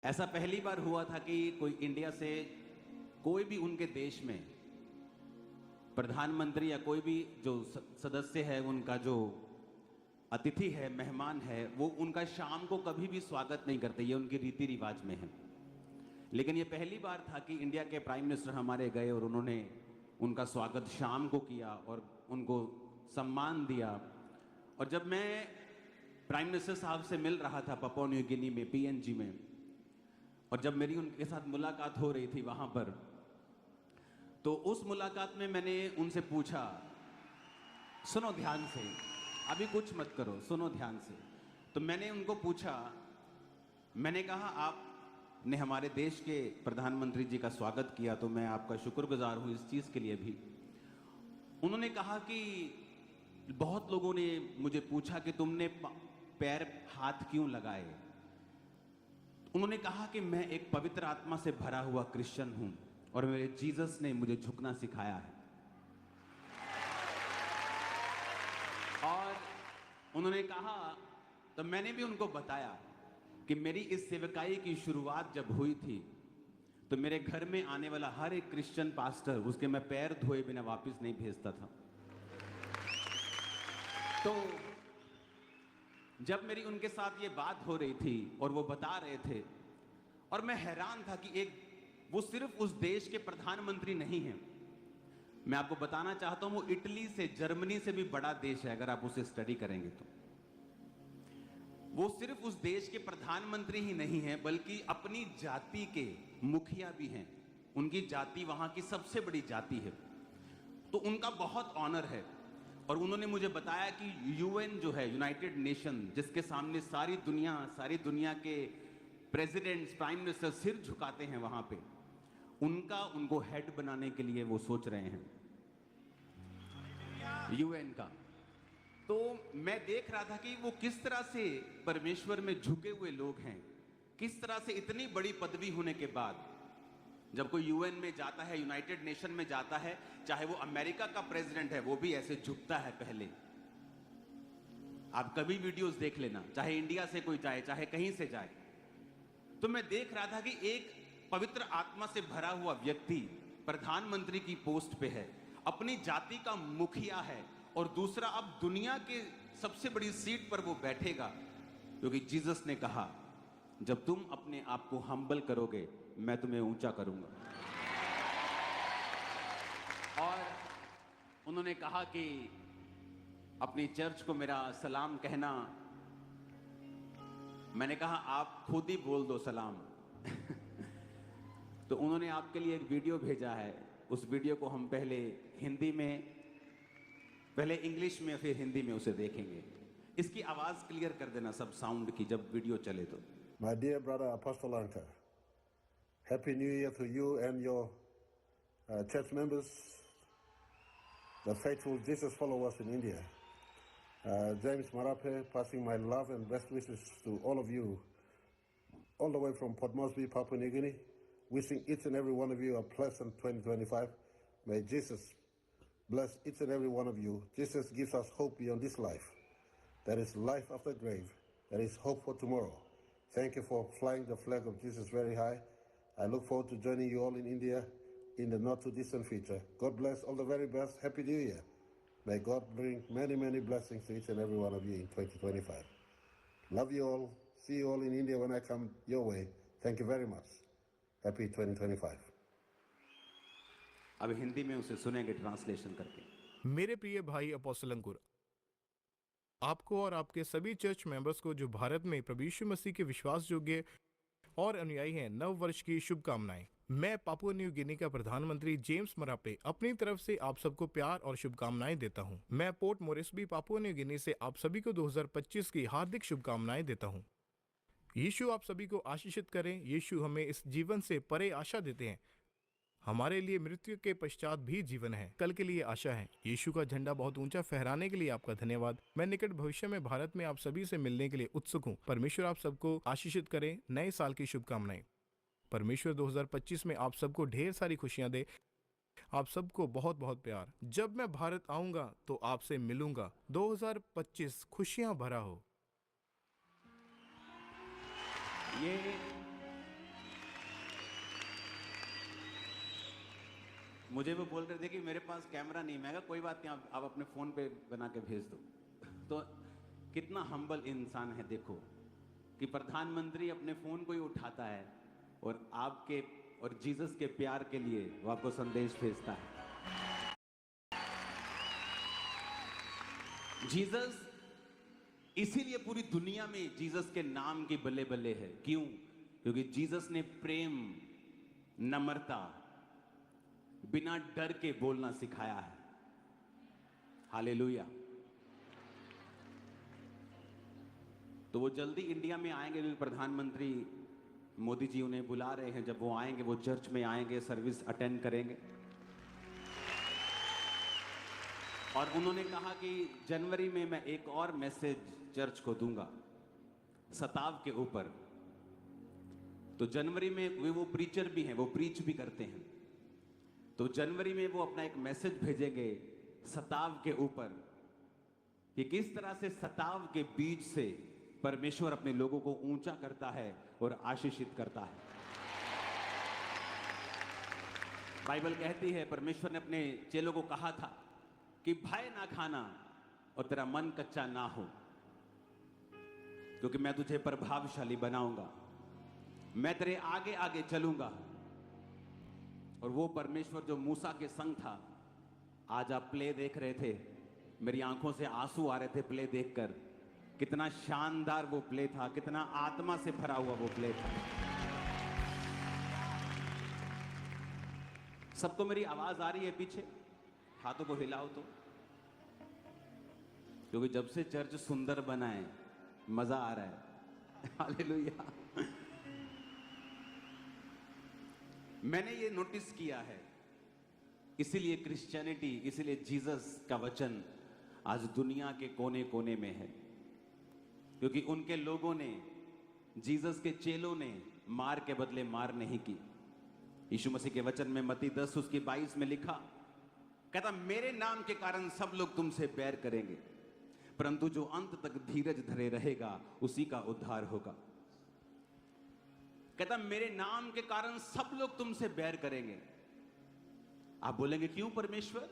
ऐसा पहली बार हुआ था कि कोई इंडिया से कोई भी उनके देश में प्रधानमंत्री या कोई भी जो सदस्य है, उनका जो अतिथि है, मेहमान है, वो उनका शाम को कभी भी स्वागत नहीं करते। ये उनकी रीति रिवाज में है। लेकिन ये पहली बार था कि इंडिया के प्राइम मिनिस्टर हमारे गए और उन्होंने उनका स्वागत शाम को किया और उनको सम्मान दिया। और जब मैं प्राइम मिनिस्टर साहब से मिल रहा था पपुआ न्यू गिनी में, पीएनजी में, और जब मेरी उनके साथ मुलाकात हो रही थी वहां पर, तो उस मुलाकात में मैंने उनसे पूछा, सुनो ध्यान से, अभी कुछ मत करो, सुनो ध्यान से। तो मैंने उनको पूछा, मैंने कहा आपने हमारे देश के प्रधानमंत्री जी का स्वागत किया तो मैं आपका शुक्रगुजार हूं इस चीज के लिए भी। उन्होंने कहा कि बहुत लोगों ने मुझे पूछा कि तुमने पैर हाथ क्यों लगाए। उन्होंने कहा कि मैं एक पवित्र आत्मा से भरा हुआ क्रिश्चियन हूं और मेरे जीसस ने मुझे झुकना सिखाया है। और उन्होंने कहा, तो मैंने भी उनको बताया कि मेरी इस सेवकाई की शुरुआत जब हुई थी तो मेरे घर में आने वाला हर एक क्रिश्चियन पास्टर उसके मैं पैर धोए बिना वापस नहीं भेजता था। तो जब मेरी उनके साथ ये बात हो रही थी और वो बता रहे थे, और मैं हैरान था कि वो सिर्फ उस देश के प्रधानमंत्री नहीं हैं। मैं आपको बताना चाहता हूं वो इटली से, जर्मनी से भी बड़ा देश है अगर आप उसे स्टडी करेंगे तो। वो सिर्फ उस देश के प्रधानमंत्री ही नहीं है बल्कि अपनी जाति के मुखिया भी हैं। उनकी जाति वहां की सबसे बड़ी जाति है, तो उनका बहुत ऑनर है। और उन्होंने मुझे बताया कि यूएन जो है, यूनाइटेड नेशन, जिसके सामने सारी दुनिया के प्रेसिडेंट्स, प्राइम मिनिस्टर सिर झुकाते हैं वहां पे, उनको हेड बनाने के लिए वो सोच रहे हैं, यूएन का। तो मैं देख रहा था कि वो किस तरह से परमेश्वर में झुके हुए लोग हैं, किस तरह से इतनी बड़ी पदवी होने के बाद जब कोई यूएन में जाता है, यूनाइटेड नेशन में जाता है, चाहे वो अमेरिका का प्रेसिडेंट है, वो भी ऐसे झुकता है पहले। आप कभी वीडियोस देख लेना, चाहे इंडिया से कोई जाए, चाहे कहीं से जाए। तो मैं देख रहा था कि एक पवित्र आत्मा से भरा हुआ व्यक्ति प्रधानमंत्री की पोस्ट पे है, अपनी जाति का मुखिया है, और दूसरा अब दुनिया के सबसे बड़ी सीट पर वो बैठेगा, क्योंकि जीसस ने कहा, जब तुम अपने आप को हम्बल करोगे मैं तुम्हें ऊंचा करूंगा। और उन्होंने कहा कि अपनी चर्च को मेरा सलाम कहना। मैंने कहा आप खुद ही बोल दो सलाम। तो उन्होंने आपके लिए एक वीडियो भेजा है। उस वीडियो को हम पहले इंग्लिश में फिर हिंदी में उसे देखेंगे। इसकी आवाज क्लियर कर देना सब साउंड की जब वीडियो चले तो। My dear brother Apostle Anka, Happy New Year to you and your church members, the faithful Jesus followers in India. James Marape, passing my love and best wishes to all of you, all the way from Port Moresby, Papua New Guinea, wishing each and every one of you a pleasant 2025. May Jesus bless each and every one of you. Jesus gives us hope beyond this life. There is life after grave. There is hope for tomorrow. Thank you for flying the flag of Jesus very high. I look forward to joining you all in India in the not too distant future. God bless, all the very best. Happy New Year. May God bring many, many blessings to each and every one of you in 2025. Love you all. See you all in India when I come your way. Thank you very much. Happy 2025. अब हिंदी में उसे सुनेंगे translation करके। मेरे प्रिय भाई apostle अंकुर, आपको और आपके सभी चर्च मेंबर्स को जो भारत में प्रभु यीशु मसीह के विश्वास योग्य और अनुयायी हैं, नव वर्ष की शुभकामनाएं। मैं पापुआ न्यू गिनी का प्रधानमंत्री जेम्स मरापे अपनी तरफ से आप सबको प्यार और शुभकामनाएं देता हूं। मैं port Moresby, Papua New Guinea से आप सभी को 2025 की हार्दिक शुभकामनाएं देता हूं। यीशु आप सभी को आशीषित करें। यीशु हमें इस जीवन से परे आशा देते हैं। हमारे लिए मृत्यु के पश्चात भी जीवन है, कल के लिए आशा है। यीशु का झंडा बहुत ऊंचा फहराने के लिए आपका धन्यवाद। मैं निकट भविष्य में भारत में आप सभी से मिलने के लिए उत्सुक हूं। परमेश्वर आप सबको आशीषित करे। नए साल की शुभकामनाएं। परमेश्वर 2025 में आप सबको ढेर सारी खुशियां दे। आप सबको बहुत बहुत प्यार। जब मैं भारत आऊंगा तो आपसे मिलूंगा। 2025 खुशियां भरा हो। ये मुझे वो बोल रहे थे कि मेरे पास कैमरा नहीं। मैं कहा कोई बात नहीं, आप अपने फोन पे बना के भेज दो। तो कितना हम्बल इंसान है, देखो कि प्रधानमंत्री अपने फोन को ही उठाता है और आपके और जीसस के प्यार के लिए वो आपको संदेश भेजता है। जीसस, इसीलिए पूरी दुनिया में जीसस के नाम की बल्ले बल्ले है। क्यों? क्योंकि जीसस ने प्रेम, नम्रता, बिना डर के बोलना सिखाया है। हालेलुया। तो वो जल्दी इंडिया में आएंगे, क्योंकि प्रधानमंत्री मोदी जी उन्हें बुला रहे हैं। जब वो आएंगे, वो चर्च में आएंगे, सर्विस अटेंड करेंगे। और उन्होंने कहा कि जनवरी में मैं एक और मैसेज चर्च को दूंगा सताव के ऊपर। तो जनवरी में वो प्रीचर भी हैं, वो प्रीच भी करते हैं। तो जनवरी में वो अपना एक मैसेज भेजेंगे सताव के ऊपर, कि किस तरह से सताव के बीच से परमेश्वर अपने लोगों को ऊंचा करता है और आशीषित करता है। बाइबल कहती है, परमेश्वर ने अपने चेलों को कहा था कि भय ना खाना और तेरा मन कच्चा ना हो, क्योंकि मैं तुझे प्रभावशाली बनाऊंगा, मैं तेरे आगे आगे चलूंगा। और वो परमेश्वर जो मूसा के संग था, आज आप प्ले देख रहे थे, मेरी आंखों से आंसू आ रहे थे प्ले देखकर। कितना शानदार वो प्ले था, कितना आत्मा से भरा हुआ वो प्ले था। सबको मेरी आवाज आ रही है पीछे? हाथों को हिलाओ तो, क्योंकि जब से चर्च सुंदर बना है मजा आ रहा है। हालेलुया। मैंने ये नोटिस किया है, इसीलिए क्रिश्चियनिटी, इसीलिए जीसस का वचन आज दुनिया के कोने कोने में है, क्योंकि उनके लोगों ने, जीसस के चेलों ने मार के बदले मार नहीं की। यीशु मसीह के वचन में मत्ती 10 उसकी 22 में लिखा, कहता मेरे नाम के कारण सब लोग तुमसे बैर करेंगे, परंतु जो अंत तक धीरज धरे रहेगा उसी का उद्धार होगा। कहता मेरे नाम के कारण सब लोग तुमसे बैर करेंगे। आप बोलेंगे क्यों परमेश्वर?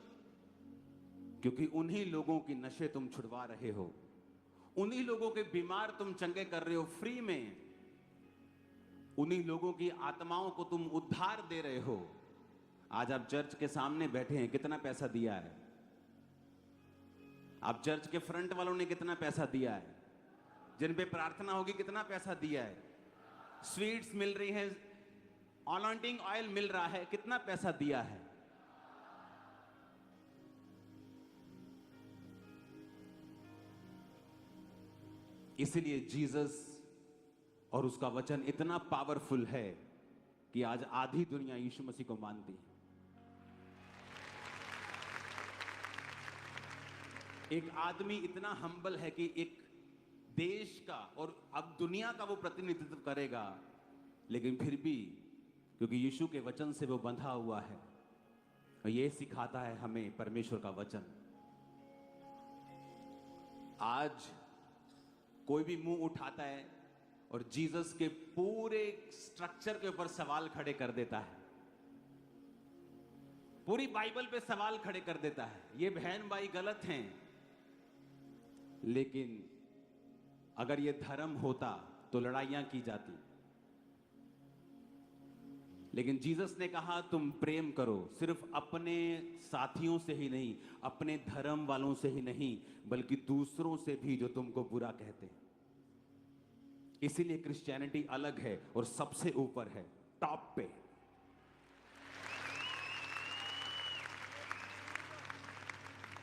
क्योंकि उन्हीं लोगों की नशे तुम छुड़वा रहे हो, उन्हीं लोगों के बीमार तुम चंगे कर रहे हो फ्री में, उन्हीं लोगों की आत्माओं को तुम उद्धार दे रहे हो। आज आप चर्च के सामने बैठे हैं, कितना पैसा दिया है? आप चर्च के फ्रंट वालों ने कितना पैसा दिया है? जिन पे प्रार्थना होगी कितना पैसा दिया है? स्वीट्स मिल रही हैं, ऑलॉन्टिंग ऑयल मिल रहा है, कितना पैसा दिया है? इसलिए जीसस और उसका वचन इतना पावरफुल है कि आज आधी दुनिया यीशु मसीह को मानती है। एक आदमी इतना हम्बल है कि एक देश का और अब दुनिया का वो प्रतिनिधित्व करेगा, लेकिन फिर भी क्योंकि यीशु के वचन से वो बंधा हुआ है, और ये सिखाता है हमें परमेश्वर का वचन। आज कोई भी मुंह उठाता है और जीसस के पूरे स्ट्रक्चर के ऊपर सवाल खड़े कर देता है, पूरी बाइबल पे सवाल खड़े कर देता है। ये बहन भाई गलत हैं, लेकिन अगर ये धर्म होता तो लड़ाइयां की जाती। लेकिन जीसस ने कहा तुम प्रेम करो, सिर्फ अपने साथियों से ही नहीं, अपने धर्म वालों से ही नहीं, बल्कि दूसरों से भी जो तुमको बुरा कहते हैं। इसीलिए क्रिश्चियनिटी अलग है और सबसे ऊपर है, टॉप पे।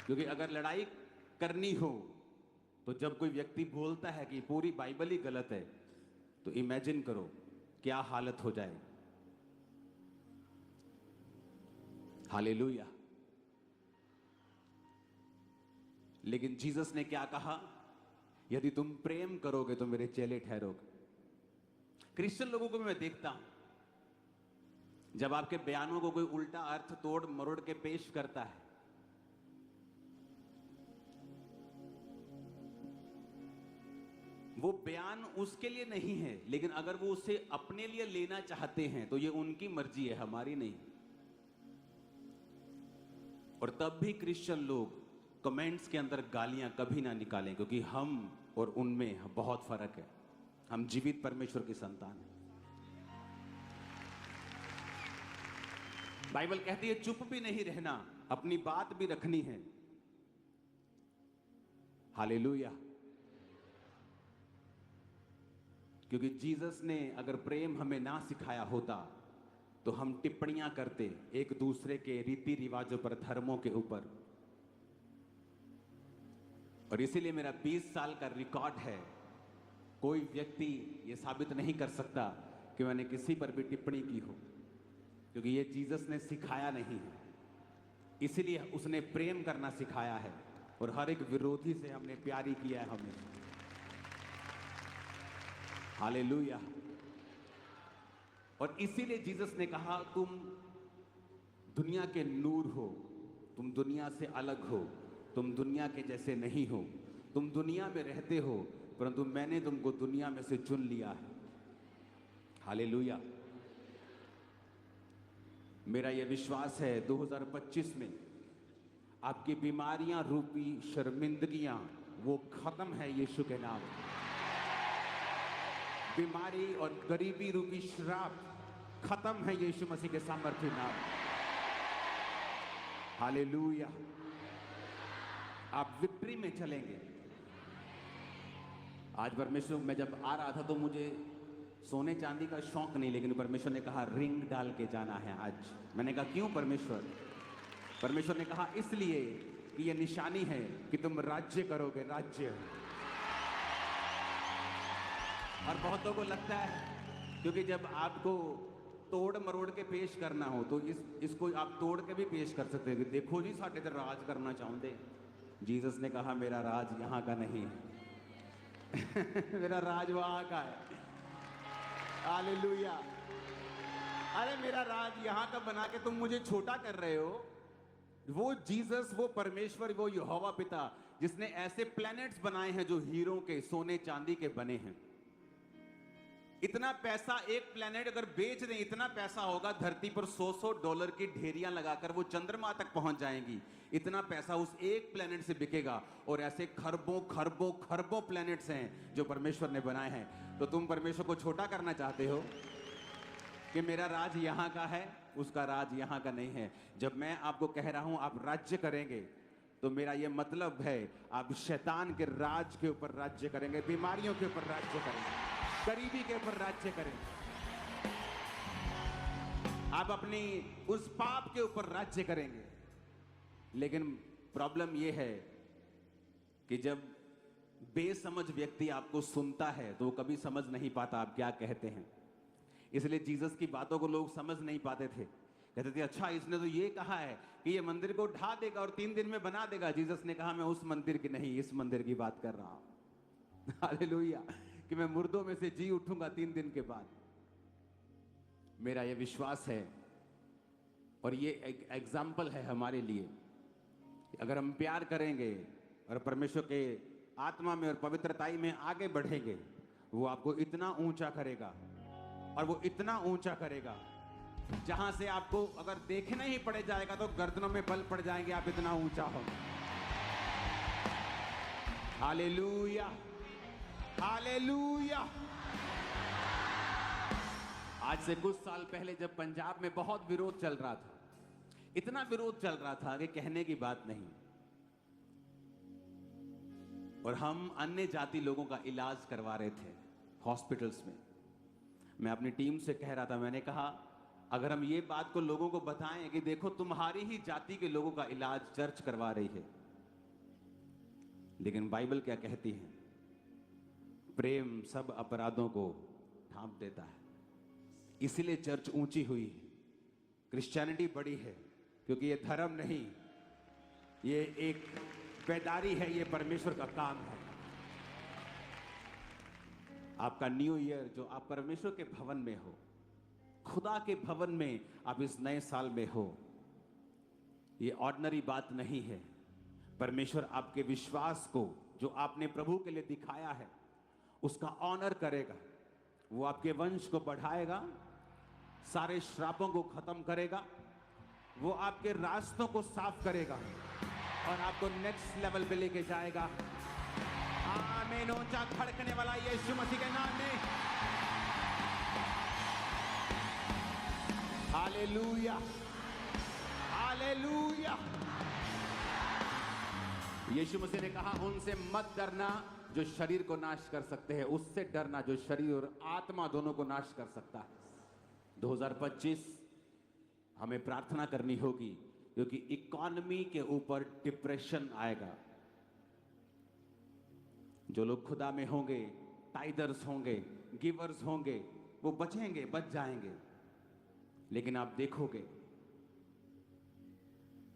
क्योंकि अगर लड़ाई करनी हो तो जब कोई व्यक्ति बोलता है कि पूरी बाइबल ही गलत है, तो इमेजिन करो क्या हालत हो जाए। हालेलुया। लेकिन जीसस ने क्या कहा? यदि तुम प्रेम करोगे तो मेरे चेले ठहरोगे। क्रिश्चियन लोगों को मैं देखता हूं, जब आपके बयानों को कोई उल्टा अर्थ तोड़ मरोड़ के पेश करता है, वो बयान उसके लिए नहीं है, लेकिन अगर वो उसे अपने लिए लेना चाहते हैं तो ये उनकी मर्जी है, हमारी नहीं। और तब भी क्रिश्चियन लोग कमेंट्स के अंदर गालियां कभी ना निकालें, क्योंकि हम और उनमें बहुत फर्क है। हम जीवित परमेश्वर की संतान हैं। बाइबल कहती है चुप भी नहीं रहना, अपनी बात भी रखनी है। हालेलुया। क्योंकि जीसस ने अगर प्रेम हमें ना सिखाया होता तो हम टिप्पणियां करते एक दूसरे के रीति रिवाजों पर, धर्मों के ऊपर। और इसीलिए मेरा 20 साल का रिकॉर्ड है, कोई व्यक्ति ये साबित नहीं कर सकता कि मैंने किसी पर भी टिप्पणी की हो, क्योंकि ये जीसस ने सिखाया नहीं है। इसीलिए उसने प्रेम करना सिखाया है, और हर एक विरोधी से हमने प्यारी किया है हमें। हालेलुया। और इसीलिए जीसस ने कहा तुम दुनिया के नूर हो, तुम दुनिया से अलग हो, तुम दुनिया के जैसे नहीं हो। तुम दुनिया में रहते हो, परंतु मैंने तुमको दुनिया में से चुन लिया है। हालेलुया। मेरा यह विश्वास है 2025 में आपकी बीमारियां रूपी शर्मिंदगियां वो खत्म है यीशु के नाम। बीमारी और गरीबी रूपी श्राप खत्म है यीशु मसीह के सामर्थ्य नाम। हालेलुया। आप विक्ट्री में चलेंगे। आज परमेश्वर, मैं जब आ रहा था तो मुझे सोने चांदी का शौक नहीं, लेकिन परमेश्वर ने कहा रिंग डाल के जाना है आज। मैंने कहा क्यों परमेश्वर? परमेश्वर ने कहा इसलिए कि यह निशानी है कि तुम राज्य करोगे, राज्य। और बहुतों को लगता है क्योंकि जब आपको तोड़ मरोड़ के पेश करना हो तो इसको आप तोड़ के भी पेश कर सकते हैं। देखो जी साढ़े ते राज करना चाहते। जीसस ने कहा मेरा राज यहाँ का नहीं है मेरा राज वहाँ का है। हालेलुया। अरे मेरा राज यहाँ का बना के तुम मुझे छोटा कर रहे हो। वो जीसस, वो परमेश्वर, वो यहोवा पिता जिसने ऐसे प्लैनेट्स बनाए हैं जो हीरों के, सोने चांदी के बने हैं। इतना पैसा एक प्लैनेट अगर बेच दें, इतना पैसा होगा धरती पर $100 की ढेरियां लगाकर वो चंद्रमा तक पहुंच जाएंगी। इतना पैसा उस एक प्लैनेट से बिकेगा। और ऐसे खरबों खरबों खरबों प्लैनेट्स हैं जो परमेश्वर ने बनाए हैं। तो तुम परमेश्वर को छोटा करना चाहते हो कि मेरा राज यहाँ का है, उसका राज यहाँ का नहीं है। जब मैं आपको कह रहा हूं आप राज्य करेंगे, तो मेरा यह मतलब है आप शैतान के राज के ऊपर राज्य करेंगे, बीमारियों के ऊपर राज्य करेंगे, गरीबी के ऊपर राज्य करेंगे। आप अपनी उस पाप के ऊपर राज्य करेंगे। लेकिन प्रॉब्लम यह है कि जब बेसमझ व्यक्ति आपको सुनता है तो वो कभी समझ नहीं पाता आप क्या कहते हैं। इसलिए जीसस की बातों को लोग समझ नहीं पाते थे। कहते थे अच्छा इसने तो ये कहा है कि ये मंदिर को ढा देगा और 3 दिन में बना देगा। जीसस ने कहा मैं उस मंदिर की नहीं, इस मंदिर की बात कर रहा हूं। हालेलुया। कि मैं मुर्दों में से जी उठूंगा 3 दिन के बाद। मेरा यह विश्वास है और ये एक एग्जाम्पल है हमारे लिए। अगर हम प्यार करेंगे और परमेश्वर के आत्मा में और पवित्रताई में आगे बढ़ेंगे, वो आपको इतना ऊंचा करेगा, और वो इतना ऊंचा करेगा जहां से आपको अगर देखना ही पड़ जाएगा तो गर्दनों में बल पड़ जाएंगे, आप इतना ऊंचा हो। Hallelujah, hallelujah. आज से कुछ साल पहले जब पंजाब में बहुत विरोध चल रहा था, इतना विरोध चल रहा था कि कहने की बात नहीं, और हम अन्य जाति लोगों का इलाज करवा रहे थे हॉस्पिटल्स में। मैं अपनी टीम से कह रहा था, मैंने कहा अगर हम ये बात को लोगों को बताएं कि देखो तुम्हारी ही जाति के लोगों का इलाज चर्च करवा रही है, लेकिन बाइबल क्या कहती है? प्रेम सब अपराधों को ढांप देता है। इसीलिए चर्च ऊंची हुई है, क्रिश्चियनिटी बड़ी है, क्योंकि ये धर्म नहीं, ये एक बेदारी है, ये परमेश्वर का काम है। आपका न्यू ईयर जो आप परमेश्वर के भवन में हो, खुदा के भवन में आप इस नए साल में हो, ये ऑर्डिनरी बात नहीं है। परमेश्वर आपके विश्वास को जो आपने प्रभु के लिए दिखाया है उसका ऑनर करेगा। वो आपके वंश को बढ़ाएगा, सारे श्रापों को खत्म करेगा, वो आपके रास्तों को साफ करेगा और आपको नेक्स्ट लेवल पे लेके जाएगा। आमीन। ऊंचा खड़कने वाला यीशु मसीह के नाम में हालेलुया, हालेलुया। यीशु मसीह ने कहा उनसे मत डरना जो शरीर को नाश कर सकते हैं, उससे डरना जो शरीर और आत्मा दोनों को नाश कर सकता है। 2025 हमें प्रार्थना करनी होगी क्योंकि इकोनॉमी के ऊपर डिप्रेशन आएगा। जो लोग खुदा में होंगे, टाइदर्स होंगे, गिवर्स होंगे, वो बचेंगे, बच जाएंगे। लेकिन आप देखोगे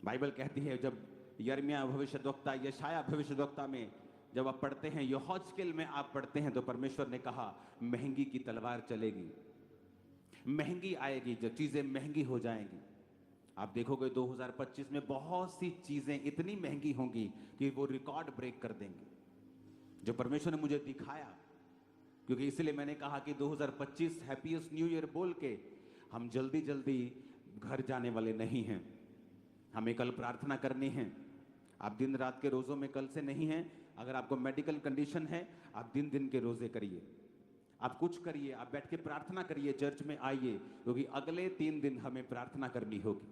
बाइबल कहती है, जब यिर्मयाह भविष्यद्वक्ता, यशाया भविष्यद्वक्ता में जब आप पढ़ते हैं, यहोजकेल में आप पढ़ते हैं, तो परमेश्वर ने कहा महंगी की तलवार चलेगी, महंगी आएगी, जो चीजें महंगी हो जाएंगी। आप देखोगे 2025 में बहुत सी चीजें इतनी महंगी होंगी कि वो रिकॉर्ड ब्रेक कर देंगे, जो परमेश्वर ने मुझे दिखाया। क्योंकि इसलिए मैंने कहा कि 2025 हैप्पीएस्ट न्यू ईयर बोल के हम जल्दी जल्दी घर जाने वाले नहीं हैं। हमें कल प्रार्थना करनी है। आप दिन रात के रोजों में कल से नहीं हैं। अगर आपको मेडिकल कंडीशन है, आप दिन दिन के रोजे करिए, आप कुछ करिए, आप बैठ के प्रार्थना करिए, चर्च में आइए, क्योंकि अगले 3 दिन हमें प्रार्थना करनी होगी।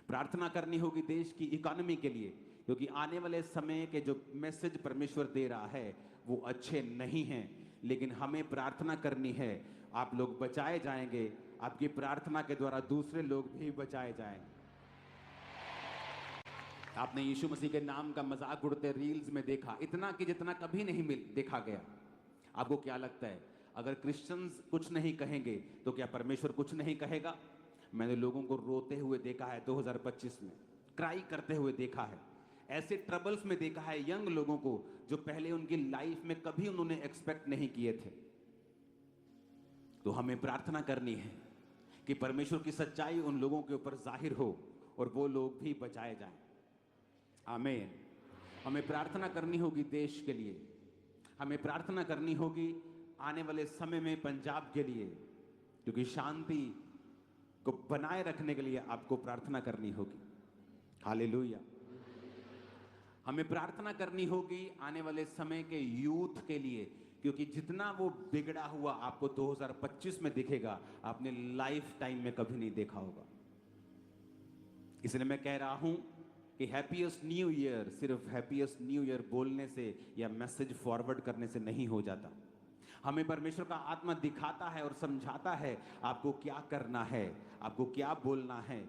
प्रार्थना करनी होगी देश की इकोनॉमी के लिए, क्योंकि आने वाले समय के जो मैसेज परमेश्वर दे रहा है वो अच्छे नहीं हैं। लेकिन हमें प्रार्थना करनी है। आप लोग बचाए जाएंगे, आपकी प्रार्थना के द्वारा दूसरे लोग भी बचाए जाएंगे। आपने यीशु मसीह के नाम का मजाक उड़ते रील्स में देखा, इतना कि जितना कभी नहीं देखा गया। आपको क्या लगता है, अगर क्रिश्चियंस कुछ नहीं कहेंगे तो क्या परमेश्वर कुछ नहीं कहेगा? मैंने लोगों को रोते हुए देखा है 2025 में, क्राई करते हुए देखा है, ऐसे ट्रबल्स में देखा है यंग लोगों को जो पहले उनकी लाइफ में कभी उन्होंने एक्सपेक्ट नहीं किए थे। तो हमें प्रार्थना करनी है कि परमेश्वर की सच्चाई उन लोगों के ऊपर जाहिर हो और वो लोग भी बचाए जाएं। आमीन। हमें प्रार्थना करनी होगी देश के लिए, हमें प्रार्थना करनी होगी आने वाले समय में पंजाब के लिए, क्योंकि शांति को बनाए रखने के लिए आपको प्रार्थना करनी होगी। हालेलुया। हमें प्रार्थना करनी होगी आने वाले समय के यूथ के लिए, क्योंकि जितना वो बिगड़ा हुआ आपको 2025 में दिखेगा, आपने लाइफ टाइम में कभी नहीं देखा होगा। इसलिए मैं कह रहा हूं कि हैप्पीएस्ट न्यू ईयर सिर्फ हैप्पीएस्ट न्यू ईयर बोलने से या मैसेज फॉरवर्ड करने से नहीं हो जाता। हमें परमेश्वर का आत्मा दिखाता है और समझाता है आपको क्या करना है, आपको क्या बोलना है,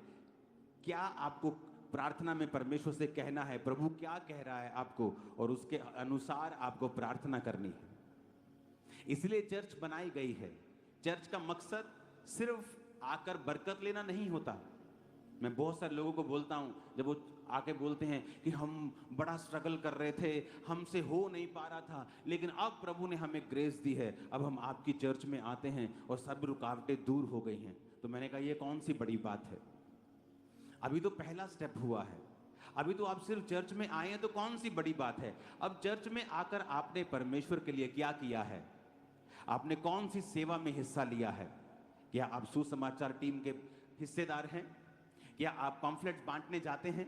क्या आपको प्रार्थना में परमेश्वर से कहना है, प्रभु क्या कह रहा है आपको, और उसके अनुसार आपको प्रार्थना करनी है। इसलिए चर्च बनाई गई है। चर्च का मकसद सिर्फ आकर बरकत लेना नहीं होता। मैं बहुत सारे लोगों को बोलता हूं, जब वो आके बोलते हैं कि हम बड़ा स्ट्रगल कर रहे थे, हमसे हो नहीं पा रहा था, लेकिन अब प्रभु ने हमें ग्रेस दी है, अब हम आपकी चर्च में आते हैं और सब रुकावटें दूर हो गई हैं। तो मैंने कहा ये कौन सी बड़ी बात है, अभी तो पहला स्टेप हुआ है, अभी तो आप सिर्फ चर्च में आए हैं, तो कौन सी बड़ी बात है। अब चर्च में आकर आपने परमेश्वर के लिए क्या किया है, आपने कौन सी सेवा में हिस्सा लिया है। क्या आप सुसमाचार टीम के हिस्सेदार हैं? क्या आप पम्फलेट्स बांटने जाते हैं?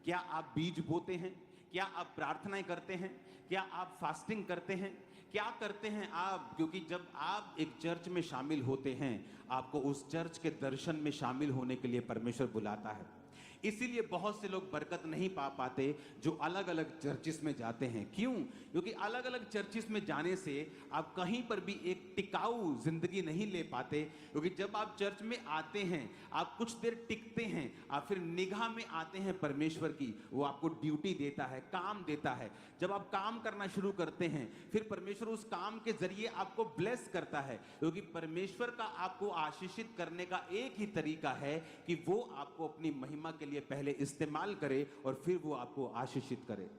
क्या आप बीज बोते हैं? क्या आप प्रार्थनाएं करते हैं? क्या आप फास्टिंग करते हैं? क्या करते हैं आप? क्योंकि जब आप एक चर्च में शामिल होते हैं, आपको उस चर्च के दर्शन में शामिल होने के लिए परमेश्वर बुलाता है। इसीलिए बहुत से लोग बरकत नहीं पा पाते जो अलग अलग चर्चिस में जाते हैं। क्यों? क्योंकि अलग अलग चर्चिस में जाने से आप कहीं पर भी एक टिकाऊ जिंदगी नहीं ले पाते। क्योंकि जब आप चर्च में आते हैं, आप कुछ देर टिकते हैं, आप फिर निगाह में आते हैं परमेश्वर की, वो आपको ड्यूटी देता है, काम देता है। जब आप काम करना शुरू करते हैं, फिर परमेश्वर उस काम के जरिए आपको ब्लेस करता है। क्योंकि परमेश्वर का आपको आशीषित करने का एक ही तरीका है कि वो आपको अपनी महिमा के लिए पहले इस्तेमाल करे और फिर वो आपको आशीषित करे।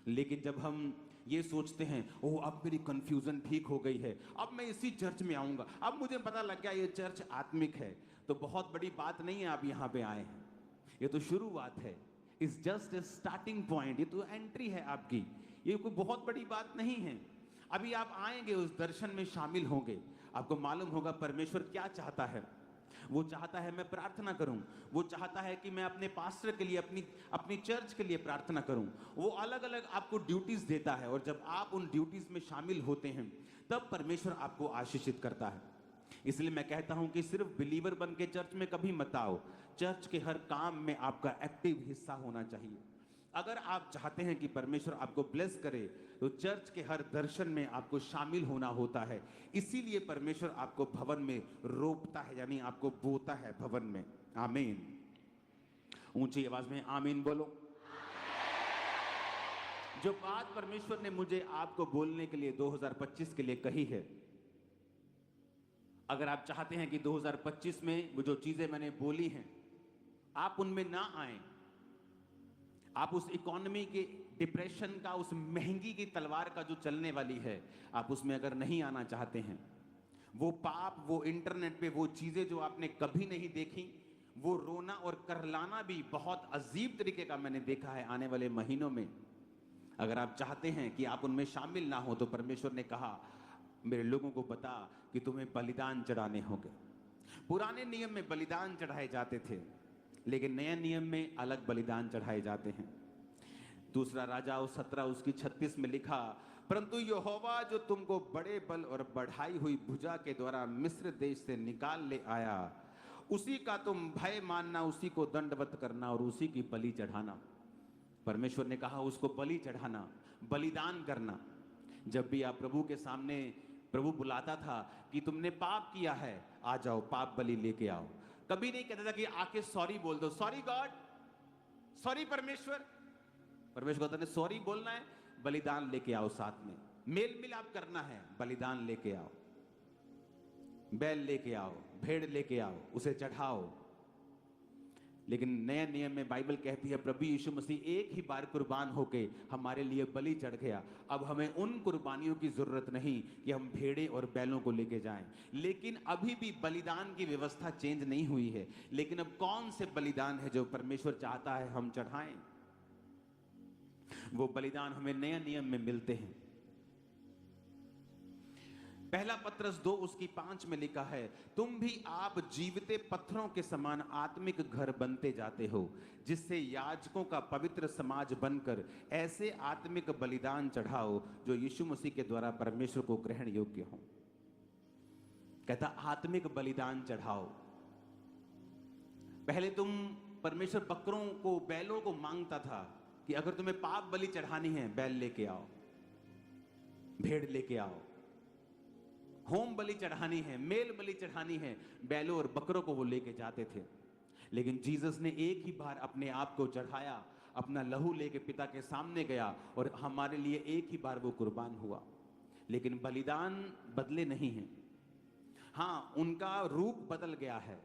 लेकिन जब हम ये सोचते हैं, ओह अब मेरी कंफ्यूजन ठीक हो गई है, अब मैं इसी चर्च में आऊंगा, अब मुझे पता लग गया ये चर्च आत्मिक है, तो बहुत बड़ी बात नहीं है आप यहां पे आए हैं, ये तो शुरुआत है। It's just a starting point, ये तो एंट्री है आपकी, ये कोई बहुत बड़ी बात नहीं है। अभी आप आएंगे, उस दर्शन में शामिल होंगे, आपको मालूम होगा परमेश्वर क्या चाहता है। वो चाहता है मैं प्रार्थना करूं, वो चाहता है कि मैं अपने पास्टर के लिए, अपनी चर्च के लिए प्रार्थना करूं। वो अलग अलग आपको ड्यूटीज देता है, और जब आप उन ड्यूटीज में शामिल होते हैं तब परमेश्वर आपको आशीषित करता है। इसलिए मैं कहता हूं कि सिर्फ बिलीवर बन के चर्च में कभी मत आओ, चर्च के हर काम में आपका एक्टिव हिस्सा होना चाहिए। अगर आप चाहते हैं कि परमेश्वर आपको ब्लेस करे तो चर्च के हर दर्शन में आपको शामिल होना होता है। इसीलिए परमेश्वर आपको भवन में रोपता है, यानी आपको बोता है भवन में। आमीन। ऊंची आवाज में आमीन बोलो। जो बात परमेश्वर ने मुझे आपको बोलने के लिए 2025 के लिए कही है, अगर आप चाहते हैं कि 2025 में वो जो चीजें मैंने बोली हैं आप उनमें ना आए, आप उस इकोनॉमी के डिप्रेशन का, उस महंगी की तलवार का जो चलने वाली है, आप उसमें अगर नहीं आना चाहते हैं, वो पाप, वो इंटरनेट पे वो चीजें जो आपने कभी नहीं देखी, वो रोना और करलाना भी बहुत अजीब तरीके का मैंने देखा है आने वाले महीनों में, अगर आप चाहते हैं कि आप उनमें शामिल ना हो, तो परमेश्वर ने कहा मेरे लोगों को बता कि तुम्हें बलिदान चढ़ाने होंगे। पुराने नियम में बलिदान चढ़ाए जाते थे, लेकिन नए नियम में अलग बलिदान चढ़ाए जाते हैं। दूसरा राजाओं 17 उसकी 36 में लिखा, परंतु यहोवा जो तुमको बड़े बल और बढ़ाई हुई भुजा के द्वारा मिस्र देश से निकाल ले आया, उसी का तुम भय मानना, उसी को दंडवत करना और उसी की बलि चढ़ाना। परमेश्वर ने कहा उसको बलि चढ़ाना, बलिदान करना। जब भी आप प्रभु के सामने, प्रभु बुलाता था कि तुमने पाप किया है, आ जाओ पाप बलि लेके आओ। कभी नहीं कहता था कि आके सॉरी बोल दो, सॉरी गॉड, सॉरी परमेश्वर। परमेश्वर कहता है सॉरी बोलना है, बलिदान लेके आओ, साथ में मेल मिलाप करना है, बलिदान लेके आओ, बैल लेके आओ, भेड़ लेके आओ, उसे चढ़ाओ। लेकिन नए नियम में बाइबल कहती है प्रभु यीशु मसीह एक ही बार कुर्बान होके हमारे लिए बलि चढ़ गया। अब हमें उन कुर्बानियों की जरूरत नहीं कि हम भेड़े और बैलों को लेके जाएं। लेकिन अभी भी बलिदान की व्यवस्था चेंज नहीं हुई है। लेकिन अब कौन से बलिदान है जो परमेश्वर चाहता है हम चढ़ाएं? वो बलिदान हमें नए नियम में मिलते हैं। पहला पत्रस 2 उसकी 5 में लिखा है, तुम भी आप जीविते पत्थरों के समान आत्मिक घर बनते जाते हो, जिससे याजकों का पवित्र समाज बनकर ऐसे आत्मिक बलिदान चढ़ाओ जो यीशु मसीह के द्वारा परमेश्वर को ग्रहण योग्य हो। कहता आत्मिक बलिदान चढ़ाओ। पहले तुम परमेश्वर बकरों को, बैलों को मांगता था कि अगर तुम्हें पाप बलि चढ़ानी है बैल लेके आओ, भेड़ लेके आओ, होम बलि चढ़ानी है, मेल बलि चढ़ानी है, बैलों और बकरों को वो लेके जाते थे। लेकिन जीसस ने एक ही बार अपने आप को चढ़ाया, अपना लहू लेके पिता के सामने गया और हमारे लिए एक ही बार वो कुर्बान हुआ। लेकिन बलिदान बदले नहीं हैं। हाँ, उनका रूप बदल गया है।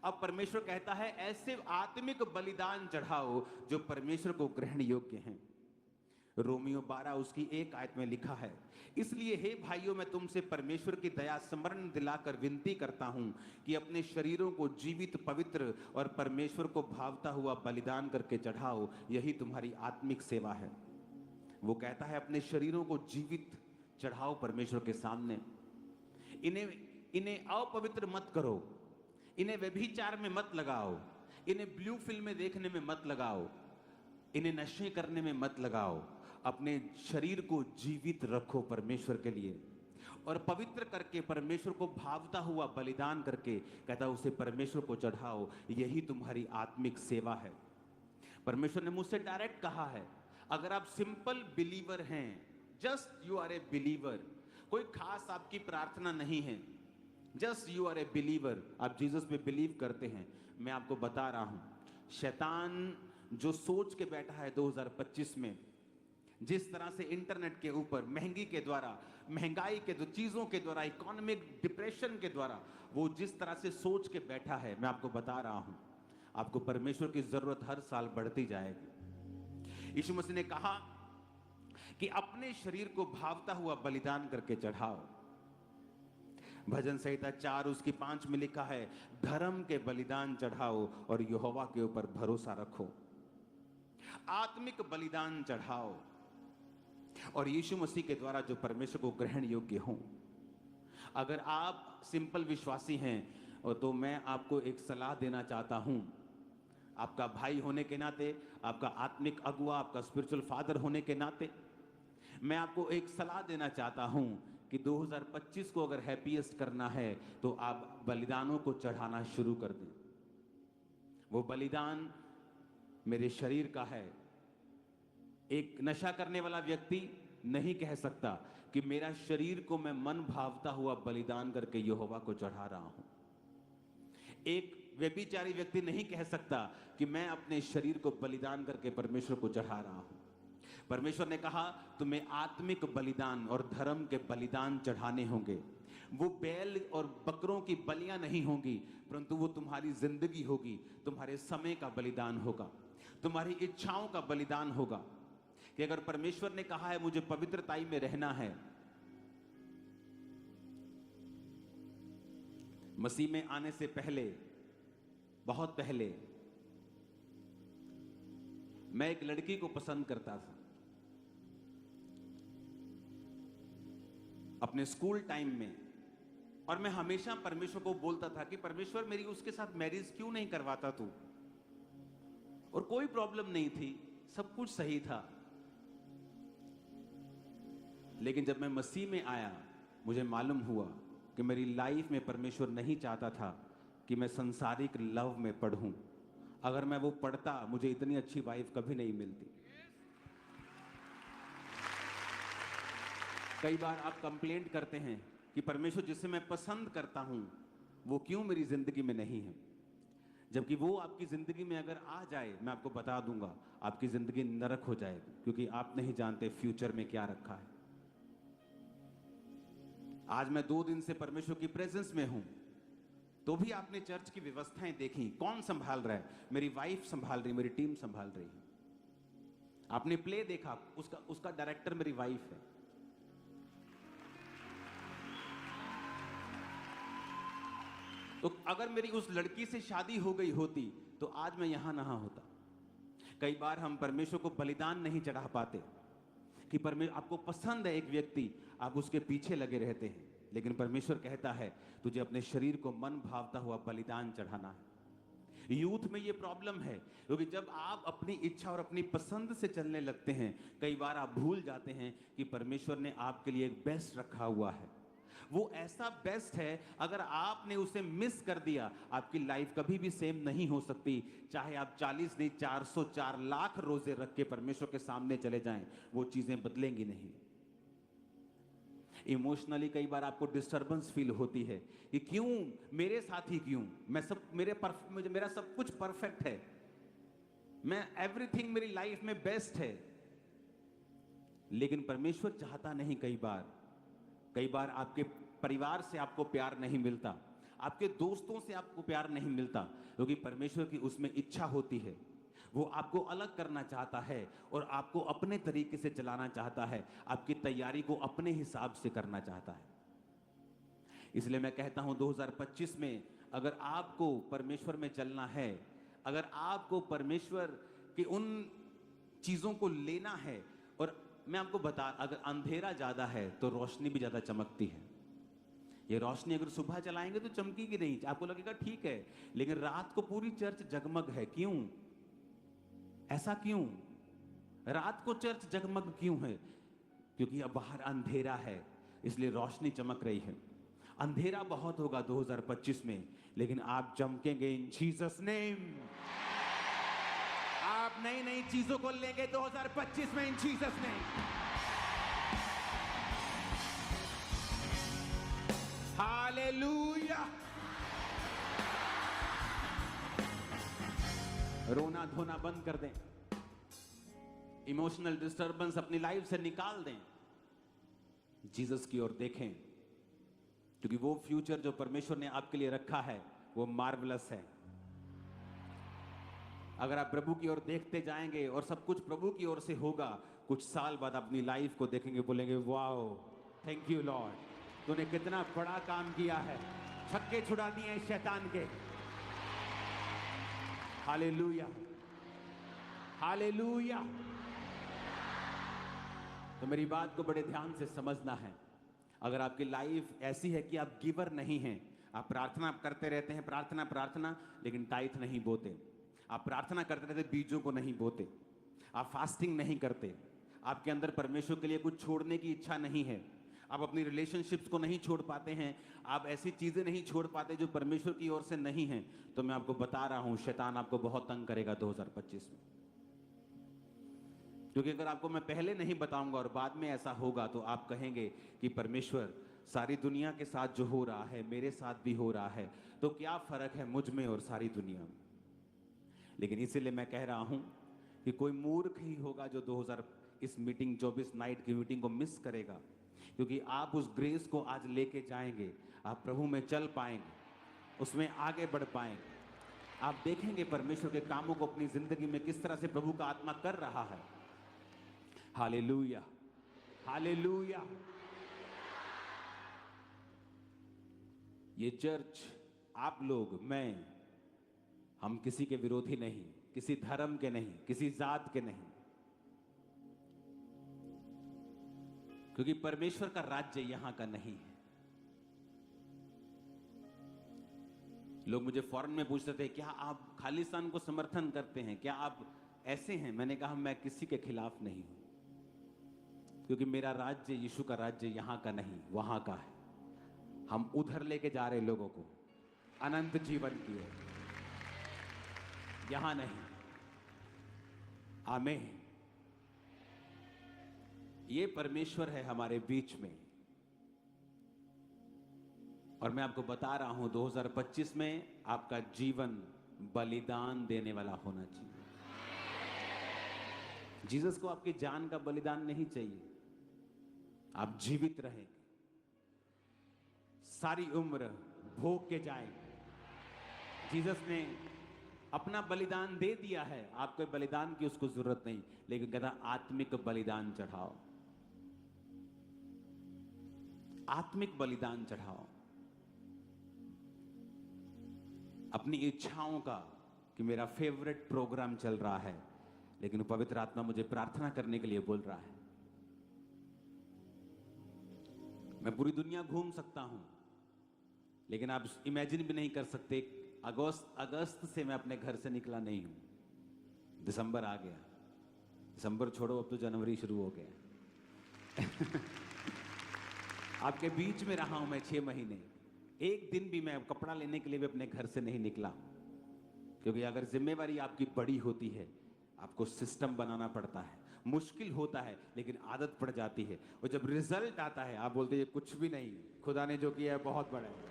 अब परमेश्वर कहता है ऐसे आत्मिक बलिदान चढ़ाओ जो परमेश्वर को ग्रहण योग्य हैं। रोमियो 12 उसकी 1 आयत में लिखा है, इसलिए हे भाइयों मैं तुमसे परमेश्वर की दया स्मरण दिलाकर विनती करता हूं कि अपने शरीरों को जीवित, पवित्र और परमेश्वर को भावता हुआ बलिदान करके चढ़ाओ, यही तुम्हारी आत्मिक सेवा है। वो कहता है अपने शरीरों को जीवित चढ़ाओ परमेश्वर के सामने। इन्हें अपवित्र मत करो, इन्हें व्यभिचार में मत लगाओ, इन्हें ब्लू फिल्में देखने में मत लगाओ, इन्हें नशे करने में मत लगाओ। अपने शरीर को जीवित रखो परमेश्वर के लिए और पवित्र करके परमेश्वर को भावता हुआ बलिदान करके कहता उसे परमेश्वर को चढ़ाओ, यही तुम्हारी आत्मिक सेवा है। परमेश्वर ने मुझसे डायरेक्ट कहा है, अगर आप सिंपल बिलीवर हैं, just you are a believer, कोई खास आपकी प्रार्थना नहीं है, just you are a believer, आप जीसस में बिलीव करते हैं, मैं आपको बता रहा हूं, शैतान जो सोच के बैठा है 2025 में, जिस तरह से इंटरनेट के ऊपर महंगी के द्वारा, महंगाई के चीजों के द्वारा, इकोनॉमिक डिप्रेशन के द्वारा वो जिस तरह से सोच के बैठा है, मैं आपको बता रहा हूं, आपको परमेश्वर की जरूरत हर साल बढ़ती जाएगी। यीशु मसीह ने कहा कि अपने शरीर को भावता हुआ बलिदान करके चढ़ाओ। भजन संहिता 4 उसकी 5 में लिखा है, धर्म के बलिदान चढ़ाओ और यहोवा के ऊपर भरोसा रखो। आत्मिक बलिदान चढ़ाओ और यीशु मसीह के द्वारा जो परमेश्वर को ग्रहण योग्य हो। अगर आप सिंपल विश्वासी हैं, और तो मैं आपको एक सलाह देना चाहता हूं, आपका भाई होने के नाते, आपका आत्मिक अगुआ, आपका स्पिरिचुअल फादर होने के नाते मैं आपको एक सलाह देना चाहता हूं कि 2025 को अगर हैप्पीएस्ट करना है तो आप बलिदानों को चढ़ाना शुरू कर दें। वो बलिदान मेरे शरीर का है। एक नशा करने वाला व्यक्ति नहीं कह सकता कि मेरा शरीर को मैं मन भावता हुआ बलिदान करके यहोवा को चढ़ा रहा हूं। एक व्यभिचारी व्यक्ति नहीं कह सकता कि मैं अपने शरीर को बलिदान करके परमेश्वर को चढ़ा रहा हूं। परमेश्वर ने कहा तुम्हें आत्मिक बलिदान और धर्म के बलिदान चढ़ाने होंगे। वो बैल और बकरों की बलियां नहीं होंगी, परंतु वो तुम्हारी जिंदगी होगी, तुम्हारे समय का बलिदान होगा, तुम्हारी इच्छाओं का बलिदान होगा। कि अगर परमेश्वर ने कहा है मुझे पवित्रताई में रहना है, मसीह में आने से पहले, बहुत पहले, मैं एक लड़की को पसंद करता था। अपने स्कूल टाइम में, और मैं हमेशा परमेश्वर को बोलता था कि परमेश्वर मेरी उसके साथ मैरिज क्यों नहीं करवाता तू। और कोई प्रॉब्लम नहीं थी, सब कुछ सही था। लेकिन जब मैं मसीह में आया, मुझे मालूम हुआ कि मेरी लाइफ में परमेश्वर नहीं चाहता था कि मैं संसारिक लव में पढ़ूं। अगर मैं वो पढ़ता, मुझे इतनी अच्छी वाइफ कभी नहीं मिलती। कई बार आप कंप्लेंट करते हैं कि परमेश्वर जिसे मैं पसंद करता हूं वो क्यों मेरी जिंदगी में नहीं है। जबकि वो आपकी जिंदगी में अगर आ जाए, मैं आपको बता दूंगा, आपकी जिंदगी नरक हो जाएगी, क्योंकि आप नहीं जानते फ्यूचर में क्या रखा है। आज मैं 2 दिन से परमेश्वर की प्रेजेंस में हूं, तो भी आपने चर्च की व्यवस्थाएं देखी। कौन संभाल रहा है? मेरी वाइफ संभाल रही, मेरी टीम संभाल रही है। आपने प्ले देखा, उसका डायरेक्टर मेरी वाइफ है। तो अगर मेरी उस लड़की से शादी हो गई होती तो आज मैं यहां ना होता। कई बार हम परमेश्वर को बलिदान नहीं चढ़ा पाते कि परमेश्वर आपको पसंद है एक व्यक्ति, आप उसके पीछे लगे रहते हैं, लेकिन परमेश्वर कहता है तुझे अपने शरीर को मन भावता हुआ बलिदान चढ़ाना है। यूथ में ये प्रॉब्लम है, क्योंकि जब आप अपनी इच्छा और अपनी पसंद से चलने लगते हैं, कई बार आप भूल जाते हैं कि परमेश्वर ने आपके लिए एक बेस्ट रखा हुआ है। वो ऐसा बेस्ट है, अगर आपने उसे मिस कर दिया, आपकी लाइफ कभी भी सेम नहीं हो सकती। चाहे आप 40 नहीं 404 लाख रोजे रख के परमेश्वर के सामने चले जाएं, वो चीजें बदलेंगी नहीं। इमोशनली कई बार आपको डिस्टर्बेंस फील होती है कि क्यों मेरे साथ ही, क्यों मेरा सब कुछ परफेक्ट है, मैं एवरीथिंग मेरी लाइफ में बेस्ट है, लेकिन परमेश्वर चाहता नहीं। कई बार आपके परिवार से आपको प्यार नहीं मिलता, आपके दोस्तों से आपको प्यार नहीं मिलता, क्योंकि परमेश्वर की उसमें इच्छा होती है। वो आपको अलग करना चाहता है और आपको अपने तरीके से चलाना चाहता है, आपकी तैयारी को अपने हिसाब से करना चाहता है। इसलिए मैं कहता हूं 2025 में अगर आपको परमेश्वर में चलना है, अगर आपको परमेश्वर की उन चीजों को लेना है, और मैं आपको बता, अगर अंधेरा ज्यादा है तो रोशनी भी ज्यादा चमकती है। ये रोशनी अगर सुबह चलाएंगे तो चमकेगी नहीं, आपको लगेगा ठीक है, लेकिन रात को पूरी चर्च जगमग है। क्यों? ऐसा क्यों? रात को चर्च जगमग क्यों है? क्योंकि अब बाहर अंधेरा है, इसलिए रोशनी चमक रही है। अंधेरा बहुत होगा 2025 में, लेकिन आप चमकेंगे इन जीसस नेम। आप नई नई चीजों को लेंगे 2025 में इन जीसस नेम। हालेलुया। रोना धोना बंद कर दें, इमोशनल डिस्टर्बेंस अपनी लाइफ से निकाल दें, जीसस की ओर देखें, क्योंकि वो फ्यूचर जो परमेश्वर ने आपके लिए रखा है वो मार्वलस है। अगर आप प्रभु की ओर देखते जाएंगे और सब कुछ प्रभु की ओर से होगा, कुछ साल बाद अपनी लाइफ को देखेंगे, बोलेंगे वाओ, थैंक यू लॉर्ड, तूने कितना बड़ा काम किया है, छक्के छुड़ा दिए शैतान के। Hallelujah, hallelujah. तो मेरी बात को बड़े ध्यान से समझना है। अगर आपकी लाइफ ऐसी है कि आप गिवर नहीं हैं, आप प्रार्थना करते रहते हैं, प्रार्थना प्रार्थना, लेकिन टाइथ नहीं बोते। आप प्रार्थना करते रहते, बीजों को नहीं बोते। आप फास्टिंग नहीं करते। आपके अंदर परमेश्वर के लिए कुछ छोड़ने की इच्छा नहीं है। आप अपनी रिलेशनशिप्स को नहीं छोड़ पाते हैं। आप ऐसी चीजें नहीं छोड़ पाते जो परमेश्वर की ओर से नहीं हैं। तो मैं आपको बता रहा हूं, शैतान आपको बहुत तंग करेगा 2025 में। क्योंकि अगर आपको मैं पहले नहीं बताऊंगा और बाद में ऐसा होगा तो आप कहेंगे कि परमेश्वर, सारी दुनिया के साथ जो हो रहा है मेरे साथ भी हो रहा है, तो क्या फर्क है मुझ में और सारी दुनिया में। लेकिन इसीलिए मैं कह रहा हूं कि कोई मूर्ख ही होगा जो 2000 इस मीटिंग 24 नाइट की मीटिंग को मिस करेगा, क्योंकि आप उस ग्रेस को आज लेके जाएंगे। आप प्रभु में चल पाएंगे, उसमें आगे बढ़ पाएंगे। आप देखेंगे परमेश्वर के कामों को अपनी जिंदगी में किस तरह से प्रभु का आत्मा कर रहा है। Hallelujah, hallelujah. ये चर्च, आप लोग, मैं, हम किसी के विरोधी नहीं, किसी धर्म के नहीं, किसी जात के नहीं, क्योंकि परमेश्वर का राज्य यहां का नहीं है। लोग मुझे फॉरेन में पूछते थे, क्या आप खालिस्तान को समर्थन करते हैं, क्या आप ऐसे हैं? मैंने कहा मैं किसी के खिलाफ नहीं हूं, क्योंकि मेरा राज्य, यीशु का राज्य यहां का नहीं, वहां का है। हम उधर लेके जा रहे लोगों को अनंत जीवन की ओर, यहां नहीं। आमीन। ये परमेश्वर है हमारे बीच में। और मैं आपको बता रहा हूं 2025 में आपका जीवन बलिदान देने वाला होना चाहिए। जीसस को आपकी जान का बलिदान नहीं चाहिए। आप जीवित रहेंगे, सारी उम्र भोग के जाएंगे। जीसस ने अपना बलिदान दे दिया है, आपको बलिदान की उसको जरूरत नहीं, लेकिन कहता आत्मिक बलिदान चढ़ाओ, आत्मिक बलिदान चढ़ाओ अपनी इच्छाओं का। कि मेरा फेवरेट प्रोग्राम चल रहा है, लेकिन पवित्र आत्मा मुझे प्रार्थना करने के लिए बोल रहा है। मैं पूरी दुनिया घूम सकता हूं, लेकिन आप इमेजिन भी नहीं कर सकते, अगस्त से मैं अपने घर से निकला नहीं हूं। दिसंबर आ गया, दिसंबर छोड़ो, अब तो जनवरी शुरू हो गया। आपके बीच में रहा हूं मैं 6 महीने। एक दिन भी मैं कपड़ा लेने के लिए भी अपने घर से नहीं निकला, क्योंकि अगर जिम्मेवारी आपकी बड़ी होती है, आपको सिस्टम बनाना पड़ता है। मुश्किल होता है, लेकिन आदत पड़ जाती है। और जब रिजल्ट आता है, आप बोलते हैं कुछ भी नहीं, खुदा ने जो किया है बहुत बड़ा है।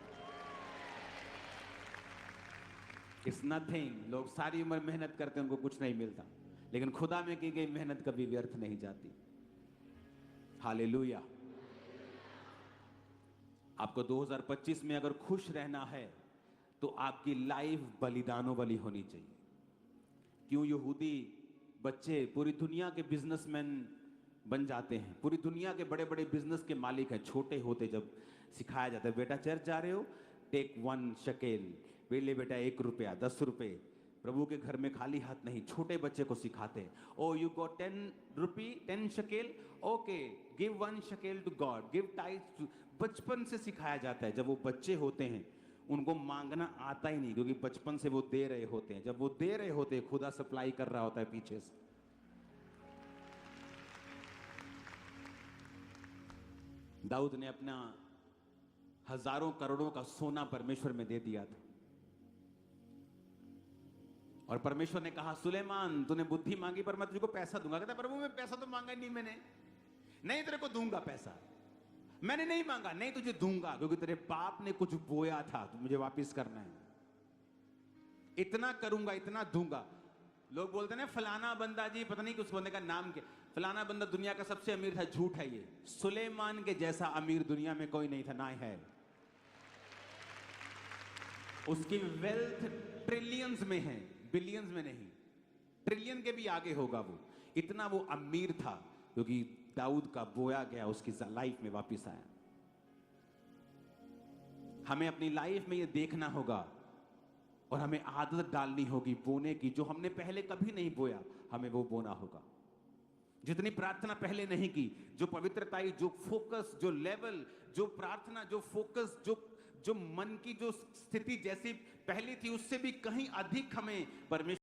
It's nothing. लोग सारी उम्र मेहनत करते हैं, उनको कुछ नहीं मिलता, लेकिन खुदा में की गई मेहनत कभी व्यर्थ नहीं जाती। हालेलुया। आपको 2025 में अगर खुश रहना है, तो आपकी लाइफ बलिदानों वाली होनी चाहिए। क्यों यहूदी बच्चे पूरी दुनिया के बिजनेसमैन बन जाते हैं, पूरी दुनिया के बड़े बड़े बिजनेस के मालिक हैं। छोटे होते जब सिखाया जाता है, बेटा चर्च जा रहे हो, टेक 1 शकेल, ले बेटा 1 रुपया, 10 रुपए। प्रभु के घर में खाली हाथ नहीं, छोटे बच्चे को सिखाते हैं। ओ यू गॉट 10 रुपी, 10 शकेल, ओके, गिव 1 शकेल टू गॉड, गिव टाइट्स। बचपन से सिखाया जाता है। जब वो बच्चे होते हैं, उनको मांगना आता ही नहीं, क्योंकि बचपन से वो दे रहे होते हैं। जब वो दे रहे होते हैं, खुदा सप्लाई कर रहा होता है पीछे से। दाऊद ने अपना हजारों करोड़ों का सोना परमेश्वर में दे दिया था, और परमेश्वर ने कहा, सुलेमान तूने बुद्धि मांगी, पर मैं तुझको पैसा दूंगा। कहता प्रभु मैं पैसा तो मांगा नहीं मैंने। नहीं, तेरे को दूंगा पैसा। मैंने नहीं मांगा। नहीं, तुझे दूंगा, क्योंकि तेरे बाप ने कुछ बोया था, तो मुझे वापस करना है। इतना करूंगा, इतना दूंगा। लोग बोलते हैं ना, फलाना बंदा जी, पता नहीं उस बंदे का नाम क्या, फलाना बंदा दुनिया का सबसे अमीर था। झूठ है ये। सुलेमान के जैसा अमीर दुनिया में कोई नहीं था, ना है। उसकी वेल्थ ट्रिलियंस में है, बिलियंस में नहीं। ट्रिलियन के भी आगे होगा वो। इतना वो अमीर था, क्योंकि दाऊद का बोया गया उसकी लाइफ में वापस आया। हमें अपनी लाइफ में ये देखना होगा, और हमें आदत डालनी होगी बोने की। जो हमने पहले कभी नहीं बोया, हमें वो बोना होगा। जितनी प्रार्थना पहले नहीं की, जो पवित्रता, जो फोकस, जो लेवल, जो प्रार्थना, जो फोकस, जो मन की जो स्थिति जैसी पहले थी उससे भी कहीं अधिक हमें परमेश्वर